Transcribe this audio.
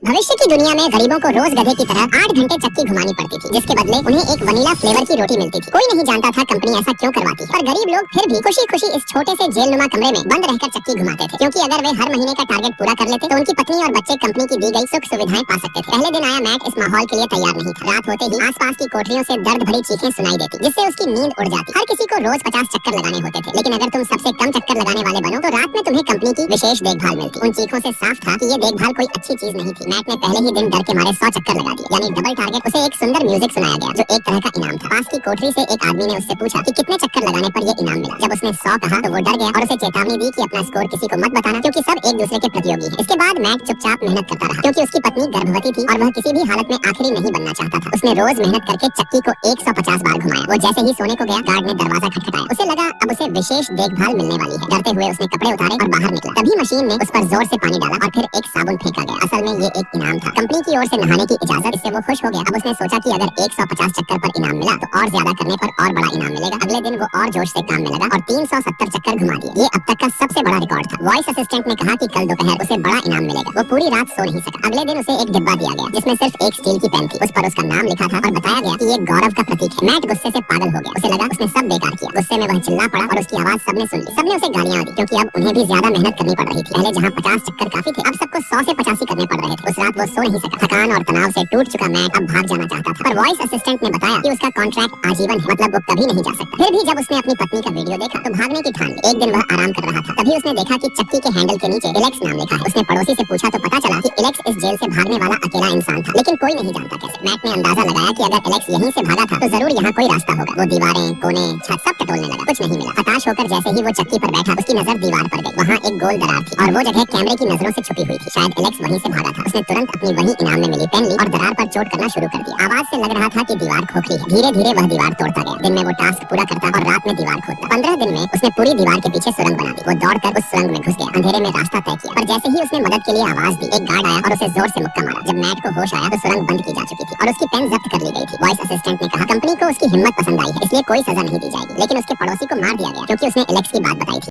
भविष्य की दुनिया में गरीबों को रोज गधे की तरह 8 घंटे चक्की घुमानी पड़ती थी, जिसके बदले उन्हें एक वनीला फ्लेवर की रोटी मिलती थी। कोई नहीं जानता था कंपनी ऐसा क्यों करवाती है, पर गरीब लोग फिर भी खुशी खुशी इस छोटे से जेलनुमा कमरे में बंद रहकर चक्की घुमाते थे, क्योंकि अगर वे हर महीने का टारगेट पूरा कर लेते तो उनकी पत्नी और बच्चे कंपनी की दी गई सुख सुविधाएं पा सकते थे। पहले दिन आया मैट इस माहौल के लिए तैयार नहीं था। रात होते ही आसपास की कोठरियों से दर्द भरी चीखें सुनाई देती, जिससे उसकी नींद उड़ जाती। हर किसी को रोज 50 चक्कर लगाने होते थे, लेकिन अगर तुम सबसे कम चक्कर लगाने वाले बनो तो रात में तुम्हें कंपनी की विशेष देखभाल मिलती। उन चीखों से साफ था कि ये देखभाल कोई अच्छी चीज नहीं थी। मैट ने पहले ही दिन डर के मारे 100 चक्कर लगा दिए, यानी डबल टारगेट। उसे एक सुंदर म्यूजिक सुनाया गया जो एक तरह का इनाम था। पास की कोठरी से एक आदमी ने उससे पूछा कि कितने चक्कर लगाने पर ये इनाम मिला। जब उसने 100 कहा तो वो डर गया और उसे चेतावनी दी कि अपना स्कोर किसी को मत बताना, क्योंकि सब एक दूसरे के प्रतियोगी हैं। इसके बाद मैट चुपचाप मेहनत करता रहा, क्योंकि उसकी पत्नी गर्भवती थी और वह किसी भी हालत में आखिरी नहीं बनना चाहता था। उसने रोज मेहनत करके चक्की को 150 बार घुमाया। वो जैसे ही सोने को गया, गार्ड ने दरवाजा खटखटाया। उसे लगा अब उसे विशेष देखभाल मिलने वाली है। डरते हुए उसने कपड़े उतारे और बाहर निकला। तभी मशीन ने उस पर जोर से पानी डाला और फिर एक साबुन फेंका गया। असल में ये एक इनाम था, कंपनी की ओर से नहाने की इजाजत। इससे वो खुश हो गया। अब उसने सोचा कि अगर 150 चक्कर पर इनाम मिला तो और ज्यादा करने पर और बड़ा इनाम मिलेगा। अगले दिन वो और जोश से काम में लगा और 370 चक्कर घुमा दिए। ये अब तक का सबसे बड़ा रिकॉर्ड था। वॉइस असिस्टेंट ने कहा कि कल दोपहर उसे बड़ा इनाम मिलेगा। वो पूरी रात सो नहीं सका। अगले दिन उसे एक डिब्बा दिया गया जिसमें सिर्फ एक स्टील की पेन थी। उस पर उसका नाम लिखा था और बताया गया कि ये गौरव का प्रतीक है। मैट गुस्से से पागल हो गया। उसे लगा उसने सब बेकार किया। गुस्से में वह चिल्ला पड़ा और उसकी आवाज सबने सुन ली। सबने उसे गालियां दी, क्योंकि अब उन्हें भी ज्यादा मेहनत करनी पड़ रही थी। पहले जहाँ 50 चक्कर काफी थे, अब सबको 100 से 85 करने पड़ रहे थे। उस रात वो सो नहीं सका। थकान और तनाव से टूट चुका मैट अब भाग जाना चाहता था, पर वॉइस असिस्टेंट ने बताया कि उसका कॉन्ट्रैक्ट आजीवन है, मतलब वो कभी नहीं जा सकता। फिर भी जब उसने अपनी पत्नी का वीडियो देखा तो भागने की ठान ली। एक दिन वह आराम कर रहा था, तभी उसने देखा कि चक्की के हैंडल के नीचे इलेक्स नाम लिखा है। उसने पड़ोसी से पूछा तो पता चला कि इलेक्स इस जेल से भागने वाला अकेला इंसान था, लेकिन कोई नहीं जानता कैसे। मैट ने अंदाजा लगाया कि अगर इलेक्स यहीं से भागा था तो जरूर यहाँ कोई रास्ता होगा। वो दीवारें, कोने, छत सब टटोलने लगा, कुछ नहीं मिला। हताश होकर जैसे ही वो चक्की पर बैठा, उसकी नजर दीवार पर गई। वहाँ एक गोल दरार थी और वो जगह कैमरे की नजरों से छुपी हुई थी। शायद इलेक्स वहीं से भागा था। उसने तुरंत अपनी वही इनाम में मिली पेन ली और दरार पर चोट करना शुरू कर दिया। आवाज से लग रहा था कि दीवार खोखली है। धीरे धीरे वह दीवार तोड़ता गया। दिन में वो टास्क पूरा करता और रात में दीवार खोदता। 15 दिन में उसने पूरी दीवार के पीछे सुरंग बना दी। वो दौड़कर उस सुरंग में घुस गया, अंधेरे में रास्ता तय किया। पर जैसे ही उसने मदद के लिए आवाज दी, एक गार्ड आया और उसे जोर से मुक्का मारा। जब मैट को होश आया तो सुरंग बंद की जा चुकी थी और उसकी पेन जब्त कर ली गई थी। वॉइस असिस्टेंट ने कहा कंपनी को उसकी हिम्मत पसंद आई है, इसलिए कोई सजा नहीं दी जाएगी। लेकिन उसके पड़ोसी को मार दिया गया क्योंकि उसने इलेक्स की बात बताई थी।